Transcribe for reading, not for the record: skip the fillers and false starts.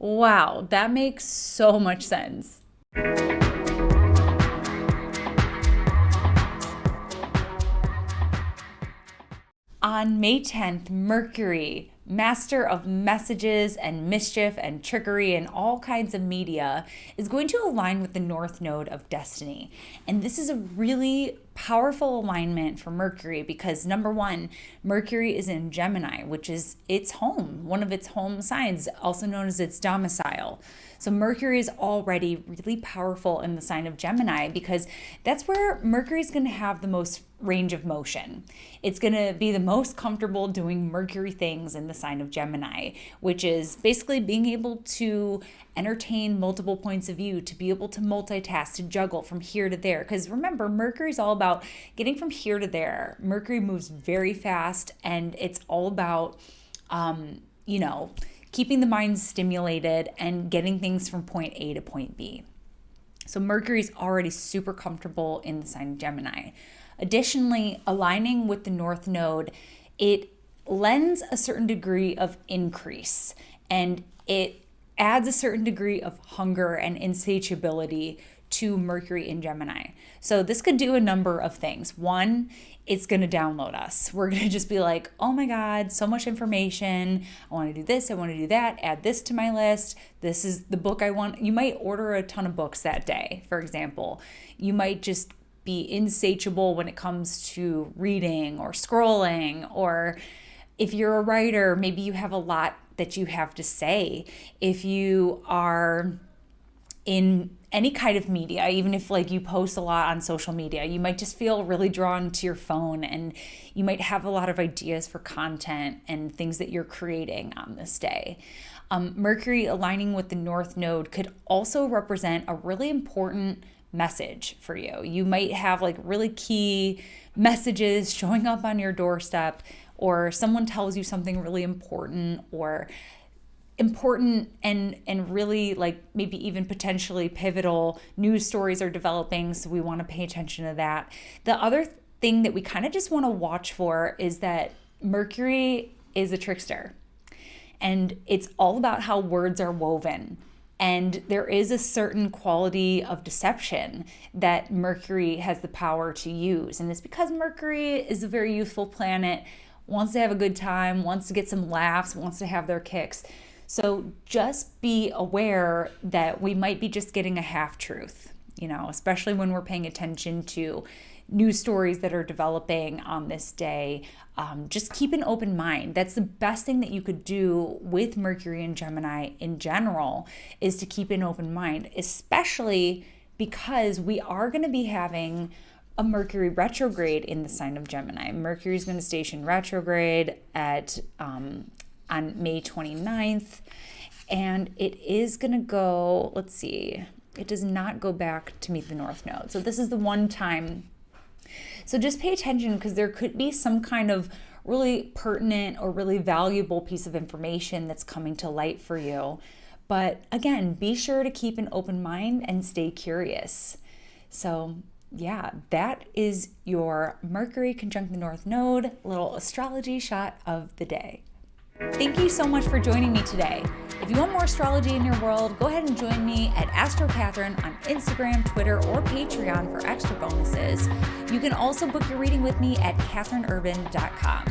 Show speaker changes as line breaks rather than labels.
Wow, that makes so much sense. On May 10th, Mercury, master of messages and mischief and trickery and all kinds of media, is going to align with the North Node of Destiny. And this is a really powerful alignment for Mercury because number one, Mercury is in Gemini, which is its home, one of its home signs, also known as its domicile. So Mercury is already really powerful in the sign of Gemini because that's where Mercury is going to have the most range of motion. It's going to be the most comfortable doing Mercury things in the sign of Gemini, which is basically being able to entertain multiple points of view, to be able to multitask, to juggle from here to there. Because remember, Mercury is all about getting from here to there. Mercury moves very fast, and it's all about, keeping the mind stimulated and getting things from point A to point B. So Mercury is already super comfortable in the sign of Gemini. Additionally, aligning with the North Node, it lends a certain degree of increase and it adds a certain degree of hunger and insatiability to Mercury in Gemini. So this could do a number of things. One, it's going to download us. We're going to just be like, oh my God, so much information. I want to do this. I want to do that. Add this to my list. This is the book I want. You might order a ton of books that day, for example. You might just be insatiable when it comes to reading or scrolling, or if you're a writer, maybe you have a lot that you have to say. If you are in any kind of media, even if like you post a lot on social media, you might just feel really drawn to your phone and you might have a lot of ideas for content and things that you're creating on this day. Mercury aligning with the North Node could also represent a really important message for you. You might have like really key messages showing up on your doorstep, or someone tells you something really important and really like maybe even potentially pivotal news stories are developing. So we want to pay attention to that. The other thing that we kind of just want to watch for is that Mercury is a trickster, and it's all about how words are woven. And there is a certain quality of deception that Mercury has the power to use. And it's because Mercury is a very youthful planet, wants to have a good time, wants to get some laughs, wants to have their kicks. So just be aware that we might be just getting a half truth, especially when we're paying attention to news stories that are developing on this day. Just keep an open mind. That's the best thing that you could do with Mercury and Gemini in general, is to keep an open mind, especially because we are going to be having a Mercury retrograde in the sign of Gemini. Mercury is going to station retrograde on May 29th, and it is going to go, let's see, it does not go back to meet the North Node. So this is the one time. So just pay attention, because there could be some kind of really pertinent or really valuable piece of information that's coming to light for you. But again, be sure to keep an open mind and stay curious. So yeah, that is your Mercury conjunct the North Node little astrology shot of the day. Thank you so much for joining me today. If you want more astrology in your world, go ahead and join me at AstroCatherine on Instagram, Twitter, or Patreon for extra bonuses. You can also book your reading with me at catherineurban.com.